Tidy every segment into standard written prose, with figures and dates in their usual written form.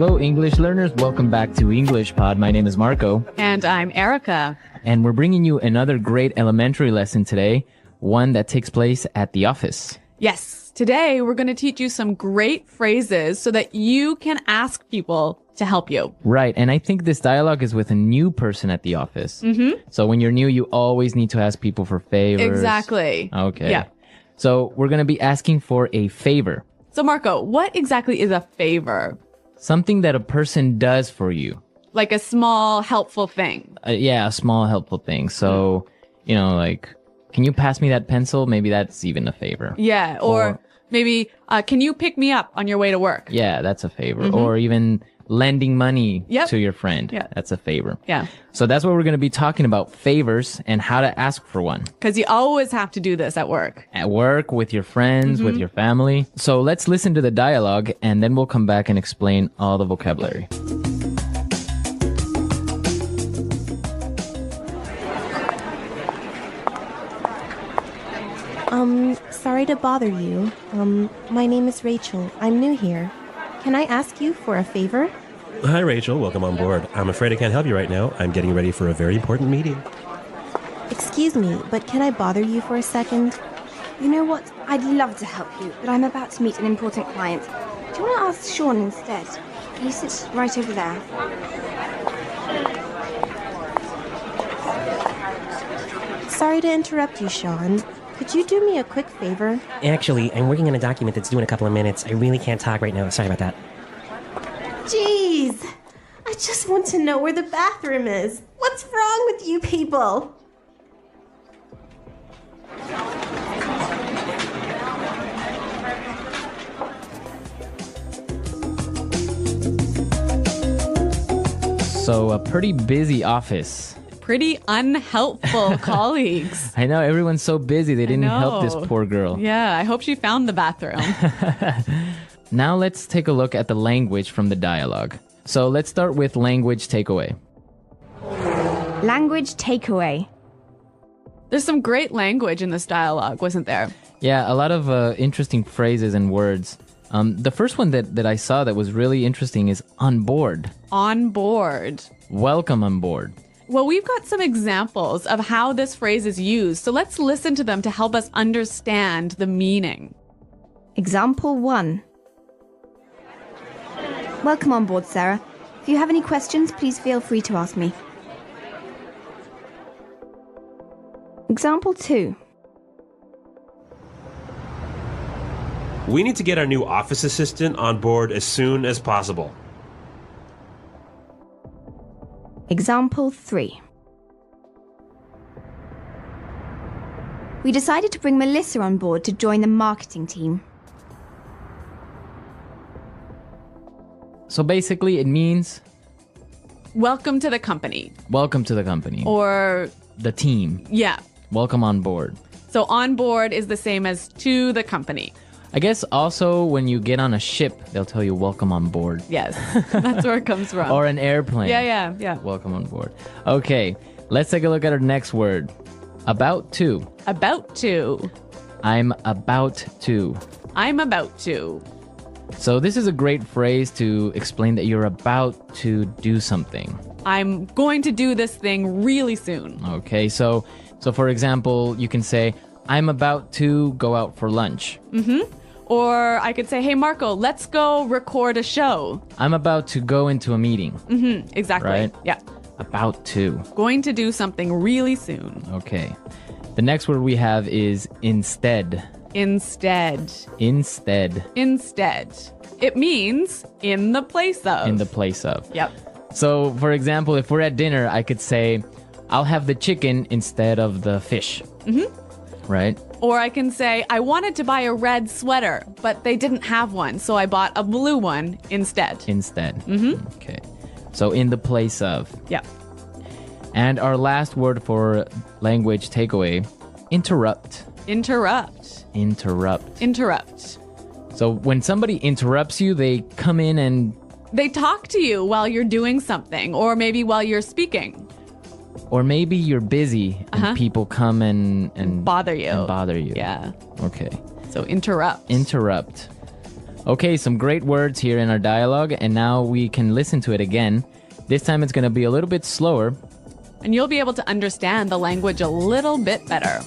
Hello, English learners. Welcome back to English Pod. My name is Marco. And I'm Erica. And we're bringing you another great elementary lesson today, one that takes place at the office. Yes, today we're going to teach you some great phrases so that you can ask people to help you. Right, and I think this dialogue is with a new person at the office. Mm-hmm. So when you're new, you always need to ask people for favors. Exactly. Okay. Yeah. So we're going to be asking for a favor. So Marco, what exactly is a favor? Something that a person does for you. Like a small, helpful thing. Yeah, a small helpful thing. So, like, can you pass me that pencil? Maybe that's even a favor. Yeah, or maybe, can you pick me up on your way to work? Yeah, that's a favor. Or even lending money to your friend. Yeah. That's a favor. Yeah. So that's what we're going to be talking about, favors and how to ask for one. Because you always have to do this at work. At work, with your friends, with your family. So let's listen to the dialogue and then we'll come back and explain all the vocabulary. Sorry to bother you. My name is Rachel. I'm new here. Can I ask you for a favor? Hi, Rachel. Welcome on board. I'm afraid I can't help you right now. I'm getting ready for a very important meeting. Excuse me, but can I bother you for a second? You know what? I'd love to help you, but I'm about to meet an important client. Do you want to ask Sean instead? He sits right over there. Sorry to interrupt you, Sean. Could you do me a quick favor? Actually, I'm working on a document that's due in a couple of minutes. I really can't talk right now. Sorry about that. Jeez! I just want to know where the bathroom is. What's wrong with you people? So a pretty busy office. Pretty unhelpful colleagues. I know, everyone's so busy they didn't help this poor girl. Yeah, I hope she found the bathroom. Now let's take a look at the language from the dialogue. So let's start with language takeaway. Language takeaway. There's some great language in this dialogue, wasn't there? Yeah, a lot of interesting phrases and words. The first one that I saw that was really interesting is on board. On board. Welcome on board. Well, we've got some examples of how this phrase is used, so let's listen to them to help us understand the meaning. Example 1. Welcome on board, Sarah. If you have any questions, please feel free to ask me. Example 2. We need to get our new office assistant on board as soon as possible. Example 3. We decided to bring Melissa on board to join the marketing team. So basically it means Welcome to the company. welcome to the company. Or, the team. yeah. Welcome on board. So on board is the same as to the company. I guess also when you get on a ship, they'll tell you welcome on board. Yes, that's where it comes from. Or an airplane. Yeah. Welcome on board. Okay, let's take a look at our next word. About to. About to. I'm about to. I'm about to. So this is a great phrase to explain that you're about to do something. I'm going to do this thing really soon. Okay, so for example, you can say, I'm about to go out for lunch. Or I could say, hey, Marco, let's go record a show. I'm about to go into a meeting. Exactly. Right? Yeah. About to. Going to do something really soon. Okay. The next word we have is instead. Instead. Instead. Instead. It means in the place of. In the place of. Yep. So, for example, if we're at dinner, I could say, I'll have the chicken instead of the fish. Right? Or I can say, I wanted to buy a red sweater, but they didn't have one, so I bought a blue one instead. Instead. Okay. So, in the place of. Yep. And our last word for language takeaway, interrupt. Interrupt. Interrupt. Interrupt. So when somebody interrupts you, they come in and They talk to you while you're doing something, or maybe while you're speaking. or maybe you're busy and people come and Bother you. And bother you. Yeah. Okay. So interrupt. Interrupt. Okay, some great words here in our dialogue, and now we can listen to it again. This time it's going to be a little bit slower. And you'll be able to understand the language a little bit better.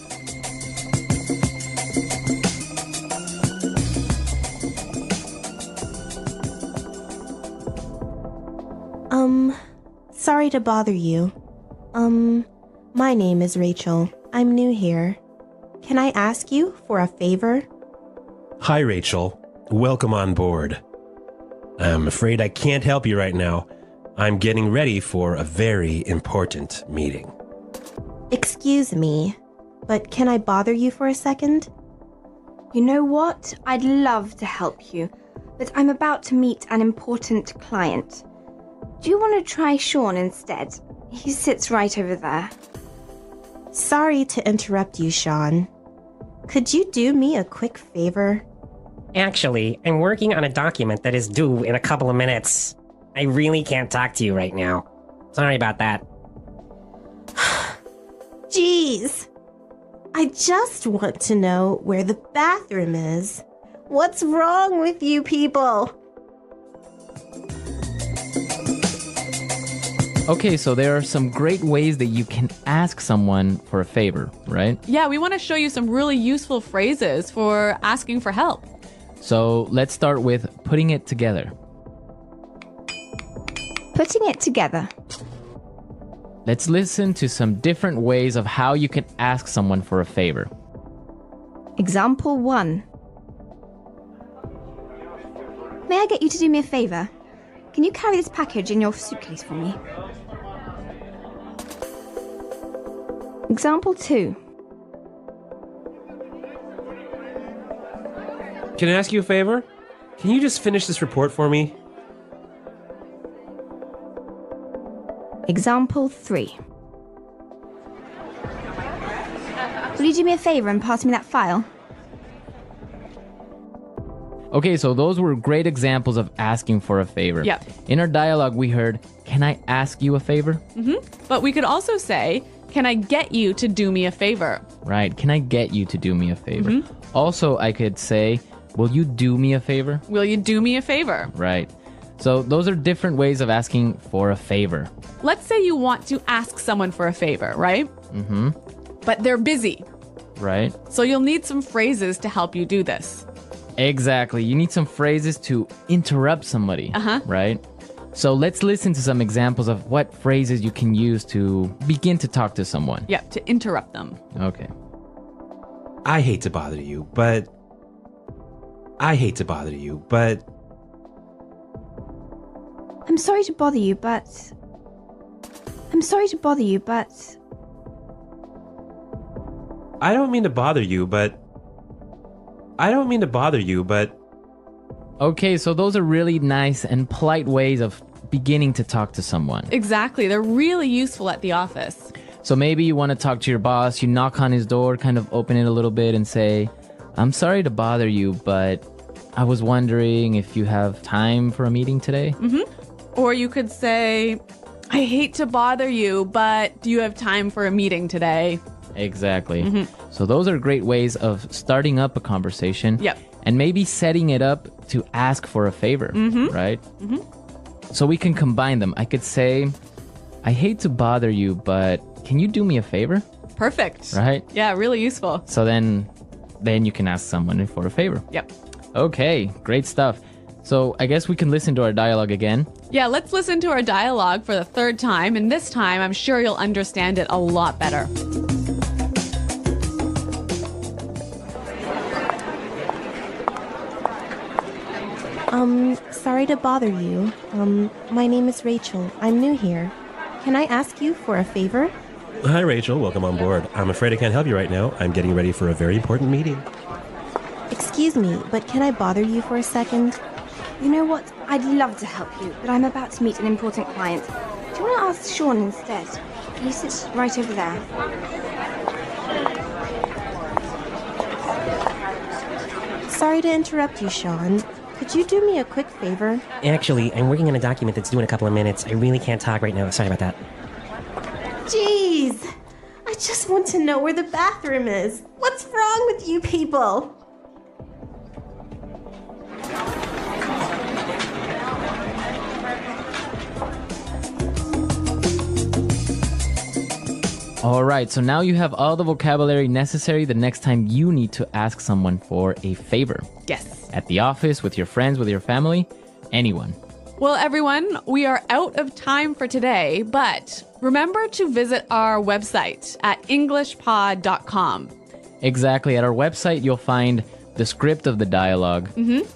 Sorry to bother you. My name is Rachel. I'm new here. Can I ask you for a favor? Hi, Rachel. Welcome on board. I'm afraid I can't help you right now. I'm getting ready for a very important meeting. Excuse me, but can I bother you for a second? You know what? I'd love to help you, but I'm about to meet an important client. Do you want to try Sean instead? He sits right over there. Sorry to interrupt you, Sean. Could you do me a quick favor? Actually, I'm working on a document that is due in a couple of minutes. I really can't talk to you right now. Sorry about that. Jeez. I just want to know where the bathroom is. What's wrong with you people? Okay, so there are some great ways that you can ask someone for a favor, right? Yeah, we want to show you some really useful phrases for asking for help. So let's start with putting it together. Putting it together. Let's listen to some different ways of how you can ask someone for a favor. Example 1. May I get you to do me a favor? Can you carry this package in your suitcase for me? Example 2. Can I ask you a favor? Can you just finish this report for me? Example 3. Will you do me a favor and pass me that file? Okay, so those were great examples of asking for a favor. Yep. In our dialogue, we heard, "Can I ask you a favor?" But we could also say, can I get you to do me a favor? Right. Can I get you to do me a favor? Also, I could say, "Will you do me a favor?" Will you do me a favor? Right. So those are different ways of asking for a favor. Let's say you want to ask someone for a favor, right? Mm-hmm. But they're busy. Right? So you'll need some phrases to help you do this. Exactly. You need some phrases to interrupt somebody. Right? So let's listen to some examples of what phrases you can use to begin to talk to someone. Yep, to interrupt them. Okay. I hate to bother you, but... I'm sorry to bother you, but... I don't mean to bother you, but... Okay, so those are really nice and polite ways of beginning to talk to someone. Exactly. They're really useful at the office. So maybe you want to talk to your boss, you knock on his door, kind of open it a little bit and say, "I'm sorry to bother you, but I was wondering if you have time for a meeting today?" Or you could say, I hate to bother you, but do you have time for a meeting today? Exactly. So those are great ways of starting up a conversation. Yep. And maybe setting it up to ask for a favor, right? So we can combine them. I could say, "I hate to bother you, but can you do me a favor?" Perfect. Right? Yeah, really useful. So then you can ask someone for a favor. Yep. Okay, great stuff. So I guess we can listen to our dialogue again. Yeah, let's listen to our dialogue for the third time, and this time I'm sure you'll understand it a lot better. Sorry to bother you. My name is Rachel. I'm new here. Can I ask you for a favor? Hi, Rachel. Welcome on board. I'm afraid I can't help you right now. I'm getting ready for a very important meeting. Excuse me, but can I bother you for a second? You know what? I'd love to help you, but I'm about to meet an important client. Do you want to ask Sean instead? He sits right over there. Sorry to interrupt you, Sean. Could you do me a quick favor? Actually, I'm working on a document that's due in a couple of minutes. I really can't talk right now. Sorry about that. Jeez. I just want to know where the bathroom is. What's wrong with you people? All right, so now you have all the vocabulary necessary the next time you need to ask someone for a favor. Yes. At the office, with your friends, with your family, anyone. Well, everyone, we are out of time for today, but remember to visit our website at englishpod.com. Exactly. At our website, you'll find the script of the dialogue.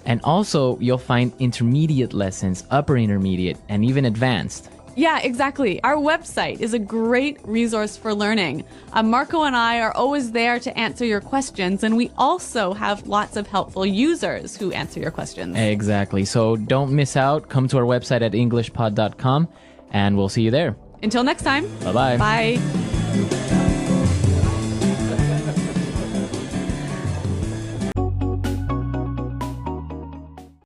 And also, you'll find intermediate lessons, upper intermediate, and even advanced. Yeah, exactly. Our website is a great resource for learning. Marco and I are always there to answer your questions, and we also have lots of helpful users who answer your questions. Exactly. So don't miss out. Come to our website at englishpod.com, and we'll see you there. Until next time. Bye-bye. Bye.